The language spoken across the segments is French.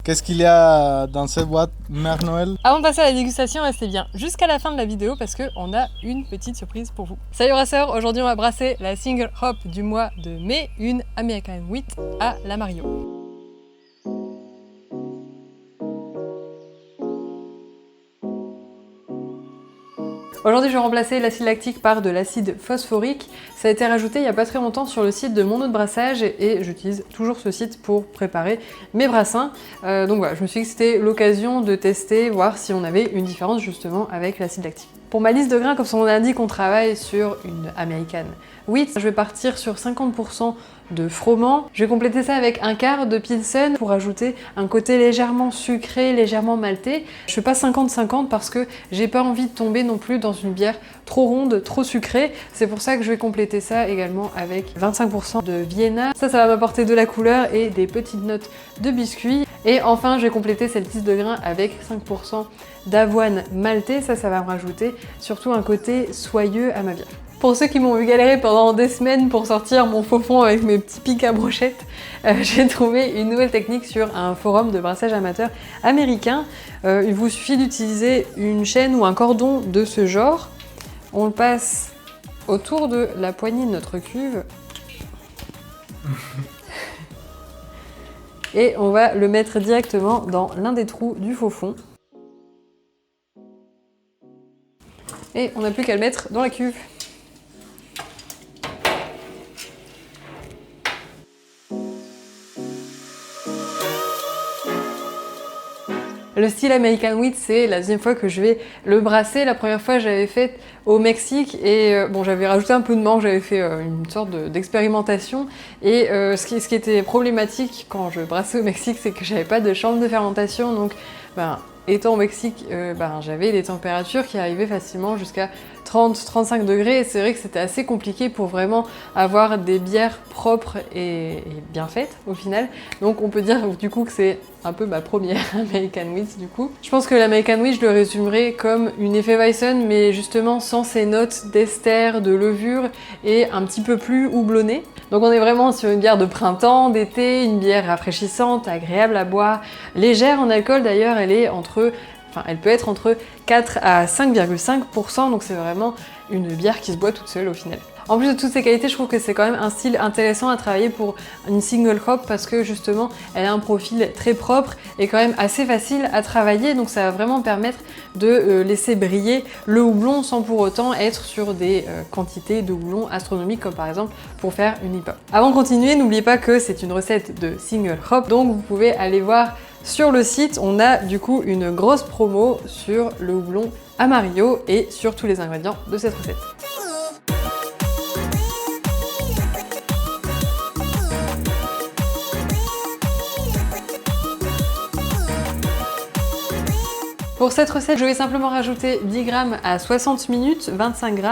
Qu'est-ce qu'il y a dans cette boîte, Mère Noël? Avant de passer à la dégustation, restez bien jusqu'à la fin de la vidéo parce qu'on a une petite surprise pour vous. Salut brasseurs, aujourd'hui on va brasser la single hop du mois de mai, une American Wheat à la Mario. Aujourd'hui, je vais remplacer l'acide lactique par de l'acide phosphorique. Ça a été rajouté il n'y a pas très longtemps sur le site de mon eau de brassage et j'utilise toujours ce site pour préparer mes brassins. Donc voilà, je me suis dit que c'était l'occasion de tester, voir si on avait une différence justement avec l'acide lactique. Pour ma liste de grains, comme son nom l'indique, on travaille sur une American Wheat. Je vais partir sur 50% de froment. Je vais compléter ça avec un quart de Pilsen pour ajouter un côté légèrement sucré, légèrement maltais. Je fais pas 50-50 parce que j'ai pas envie de tomber non plus dans une bière trop ronde, trop sucrée. C'est pour ça que je vais compléter ça également avec 25% de Vienna. Ça va m'apporter de la couleur et des petites notes de biscuit. Et enfin, je vais compléter cette liste de grains avec 5% d'avoine maltais. Ça va me rajouter surtout un côté soyeux à ma bière. Pour ceux qui m'ont vu galérer pendant des semaines pour sortir mon faux fond avec mes petits pics à brochette, j'ai trouvé une nouvelle technique sur un forum de brassage amateur américain. Il vous suffit d'utiliser une chaîne ou un cordon de ce genre. On le passe autour de la poignée de notre cuve. Et on va le mettre directement dans l'un des trous du faux fond. Et on n'a plus qu'à le mettre dans la cuve. Le style American Wheat, c'est la deuxième fois que je vais le brasser. La première fois, j'avais fait au Mexique et bon, j'avais rajouté un peu de menthe, j'avais fait une sorte d'expérimentation. Et ce qui était problématique quand je brassais au Mexique, c'est que j'avais pas de chambre de fermentation. Donc, étant au Mexique, j'avais des températures qui arrivaient facilement jusqu'à 30-35 degrés et c'est vrai que c'était assez compliqué pour vraiment avoir des bières propres et bien faites au final. Donc on peut dire du coup que c'est un peu ma première American Wheat du coup. Je pense que l'American Wheat, je le résumerai comme une Hefeweizen mais justement sans ces notes d'ester, de levure et un petit peu plus houblonnée. Donc on est vraiment sur une bière de printemps, d'été, une bière rafraîchissante, agréable à boire, légère en alcool d'ailleurs, elle peut être entre 4 à 5,5%, donc c'est vraiment une bière qui se boit toute seule au final. En plus de toutes ces qualités, je trouve que c'est quand même un style intéressant à travailler pour une single hop parce que justement, elle a un profil très propre et quand même assez facile à travailler, donc ça va vraiment permettre de laisser briller le houblon sans pour autant être sur des quantités de houblon astronomiques comme par exemple pour faire une IPA. Avant de continuer, n'oubliez pas que c'est une recette de single hop, donc vous pouvez aller voir sur le site, on a du coup une grosse promo sur le houblon Amarillo et sur tous les ingrédients de cette recette. Pour cette recette, je vais simplement rajouter 10 g à 60 minutes, 25 g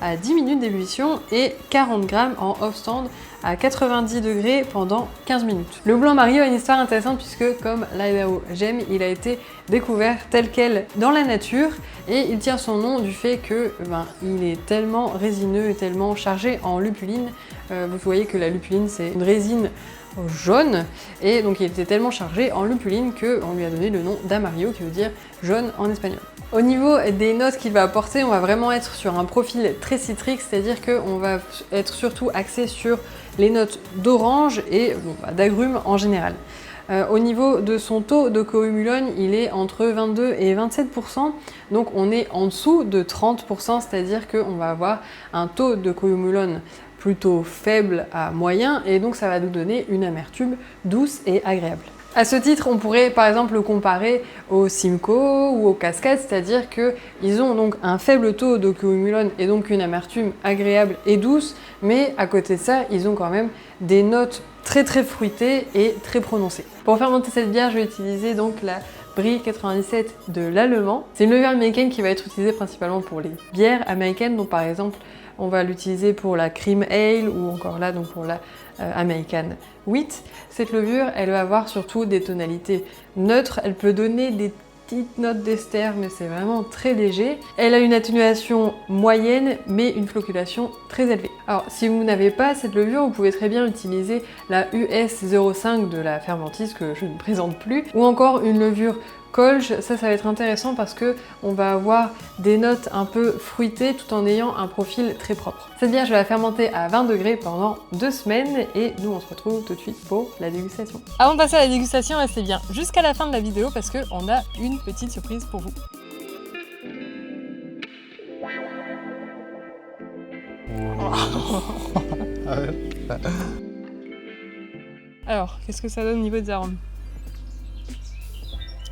à 10 minutes d'ébullition et 40 g en off-stand à 90 degrés pendant 15 minutes. Le houblon Amarillo a une histoire intéressante puisque, comme l'Idaho Gem, il a été découvert tel quel dans la nature et il tient son nom du fait que il est tellement résineux et tellement chargé en lupuline. Vous voyez que la lupuline, c'est une résine jaune et donc il était tellement chargé en lupuline qu'on lui a donné le nom d'Amarillo qui veut dire jaune en espagnol. Au niveau des notes qu'il va apporter, on va vraiment être sur un profil très citrique, c'est-à-dire qu'on va être surtout axé sur les notes d'orange et d'agrumes en général. Au niveau de son taux de cohumulone, il est entre 22 et 27%, donc on est en dessous de 30%, c'est-à-dire qu'on va avoir un taux de cohumulone plutôt faible à moyen et donc ça va nous donner une amertume douce et agréable. À ce titre, on pourrait par exemple le comparer au Simcoe ou au Cascade, c'est-à-dire qu'ils ont donc un faible taux de cohumulone et donc une amertume agréable et douce, mais à côté de ça, ils ont quand même des notes très fruitées et très prononcées. Pour faire monter cette bière, je vais utiliser donc la Brie 97 de l'Allemand. C'est une levure américaine qui va être utilisée principalement pour les bières américaines, donc par exemple on va l'utiliser pour la Cream Ale ou encore là donc pour la American Wheat. Cette levure, elle va avoir surtout des tonalités neutres, elle peut donner des petite note d'ester, mais c'est vraiment très léger. Elle a une atténuation moyenne, mais une floculation très élevée. Alors, si vous n'avez pas cette levure, vous pouvez très bien utiliser la US 05 de la Fermentis, que je ne présente plus, ou encore une levure Kolsch. Ça va être intéressant parce que on va avoir des notes un peu fruitées tout en ayant un profil très propre. Cette bière, je vais la fermenter à 20 degrés pendant 2 semaines et nous on se retrouve tout de suite pour la dégustation. Avant de passer à la dégustation, restez bien jusqu'à la fin de la vidéo parce qu'on a une petite surprise pour vous. Alors, qu'est-ce que ça donne au niveau des arômes?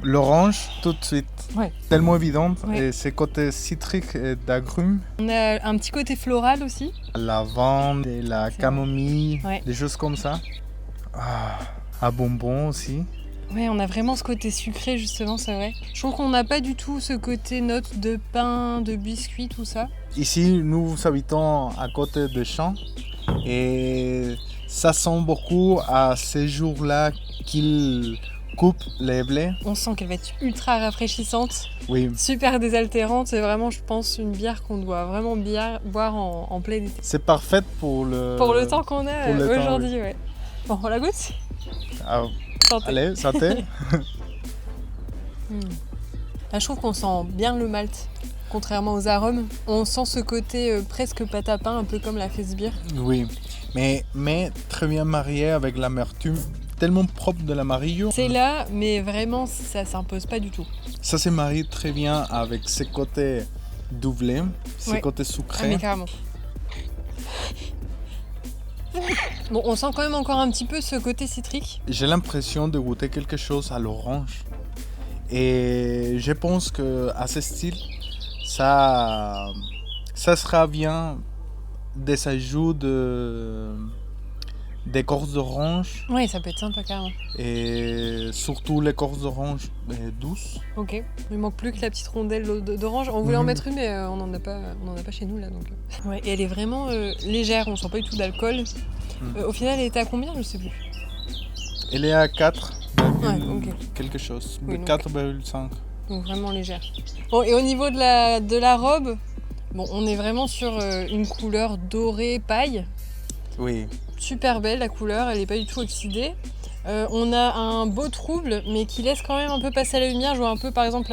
L'orange, tout de suite. Ouais. Tellement évidente. Ouais. Et ses côtés citriques et d'agrumes. On a un petit côté floral aussi. La lavande et la camomille, Ouais. des choses comme ça. À bonbons aussi. Ouais, on a vraiment ce côté sucré justement, c'est vrai. Je trouve qu'on n'a pas du tout ce côté note de pain, de biscuit, tout ça. Ici, nous habitons à côté des champs. Et ça sent beaucoup à ces jours-là qu'ils coupe les blés. On sent qu'elle va être ultra rafraîchissante, Oui. super désaltérante. C'est vraiment, je pense, une bière qu'on doit vraiment bien boire en plein été. C'est parfait pour le temps qu'on a pour le temps, aujourd'hui, ouais. Bon, on la goûte? Ah, Santé. allez, santé. Là, je trouve qu'on sent bien le malt, contrairement aux arômes. On sent ce côté presque pâte à pain, un peu comme la Festbier. Oui, mais très bien marié avec l'amertume. Tellement propre de l'Amarillo. C'est là, mais vraiment, ça s'impose pas du tout. Ça se marie très bien avec ses côtés doublés, ses Ouais. côtés Ah, sucrés. mais carrément. Bon, on sent quand même encore un petit peu ce côté citrique. J'ai l'impression de goûter quelque chose à l'orange. Et je pense qu'à ce style, ça sera bien des ajouts d'écorce d'orange. Oui, ça peut être sympa carrément. Et surtout l'écorce d'orange douce. Ok. Il manque plus que la petite rondelle d'orange. On voulait en Mhm. mettre une, mais on n'en a pas chez nous là. Donc. Ouais, et elle est vraiment légère, on sent pas du tout d'alcool. Au final, elle était à combien? Je sais plus. Elle est à 4, Ouais, ok. quelque chose, Oui, de donc- 4,5. Donc vraiment légère. Bon, et au niveau de la robe, bon, on est vraiment sur une couleur dorée paille. Oui, Super belle la couleur, elle n'est pas du tout oxydée. On a un beau trouble, mais qui laisse quand même un peu passer à la lumière. Je vois un peu par exemple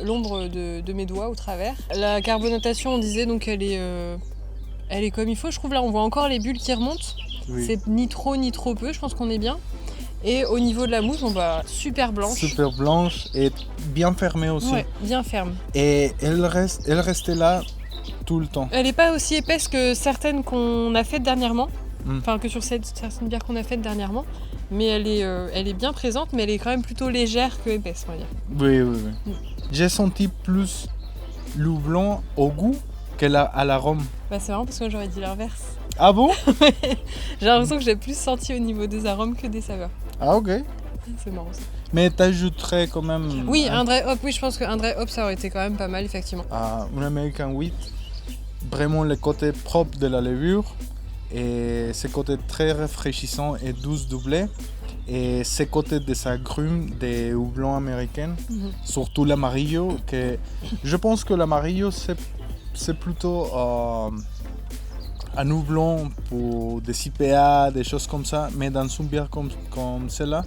l'ombre de mes doigts au travers. La carbonatation, on disait, donc elle est comme il faut. Je trouve là, on voit encore les bulles qui remontent. oui. C'est ni trop peu, je pense qu'on est bien. Et au niveau de la mousse, on va super blanche. Super blanche et bien fermée aussi. Ouais, bien ferme. Et elle restait là tout le temps. Elle n'est pas aussi épaisse que certaines qu'on a faites dernièrement. Mm. Enfin, que sur certaines bières qu'on a faites dernièrement. Mais elle est bien présente, mais elle est quand même plutôt légère que épaisse, on va dire. Oui, oui, oui. J'ai senti plus le blanc au goût qu'à l'arôme. Bah, c'est marrant parce que j'aurais dit l'inverse. Ah bon? J'ai l'impression que j'ai plus senti au niveau des arômes que des saveurs. Ah ok. C'est marrant ça. Mais t'ajouterais quand même Oui, un dry hop, oui, je pense qu'un dry hop ça aurait été quand même pas mal, effectivement. à un American Wheat, vraiment le côté propre de la levure et ce côté très rafraîchissant et douce doublé et ce côté des agrumes des houblons américains, surtout l'Amarillo, que je pense que l'Amarillo c'est plutôt un houblon pour des IPA, des choses comme ça, mais dans une bière comme celle-là,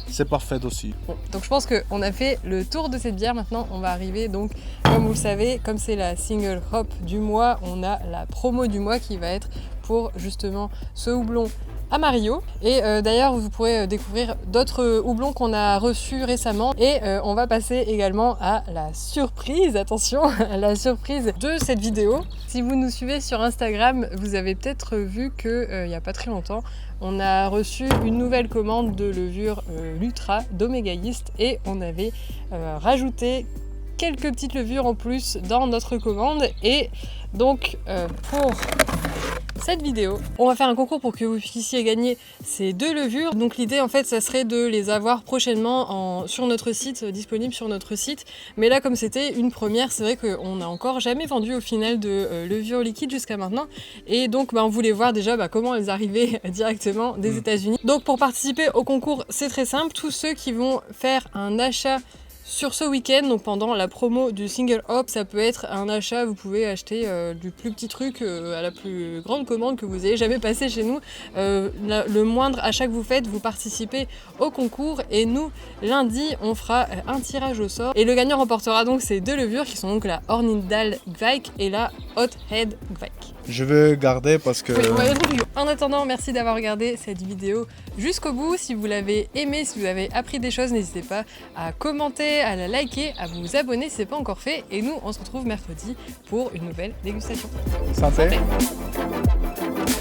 c'est parfait aussi. Bon, donc je pense qu'on a fait le tour de cette bière. Maintenant, on va arriver, donc, comme vous le savez, comme c'est la single hop du mois, on a la promo du mois qui va être pour justement ce houblon Amarillo. Et d'ailleurs, vous pourrez découvrir d'autres houblons qu'on a reçus récemment. Et on va passer également à la surprise, attention, la surprise de cette vidéo. Si vous nous suivez sur Instagram, vous avez peut-être vu qu'il n'y a pas très longtemps, on a reçu une nouvelle commande de levure Lutra d'Omega Yeast et on avait rajouté quelques petites levures en plus dans notre commande. Et donc pour cette vidéo, on va faire un concours pour que vous puissiez gagner ces deux levures. Donc l'idée en fait ça serait de les avoir prochainement sur notre site, disponible sur notre site. Mais là comme c'était une première, c'est vrai qu'on n'a encore jamais vendu au final de levure liquide jusqu'à maintenant. Et donc on voulait voir déjà comment elles arrivaient directement des États-Unis. Donc pour participer au concours, c'est très simple. Tous ceux qui vont faire un achat Sur ce week-end, donc pendant la promo du Single Hop, ça peut être un achat, vous pouvez acheter du plus petit truc à la plus grande commande que vous ayez jamais passé chez nous. Le moindre achat que vous faites, vous participez au concours et nous, lundi, on fera un tirage au sort. Et le gagnant remportera donc ces 2 levures qui sont donc la Hornindal Gvaik et la Hothead Gvaik. Je veux garder parce que... Oui, en attendant, merci d'avoir regardé cette vidéo jusqu'au bout. Si vous l'avez aimé, si vous avez appris des choses, n'hésitez pas à commenter, à la liker, à vous abonner si ce n'est pas encore fait. Et nous, on se retrouve mercredi pour une nouvelle dégustation. Santé. Santé.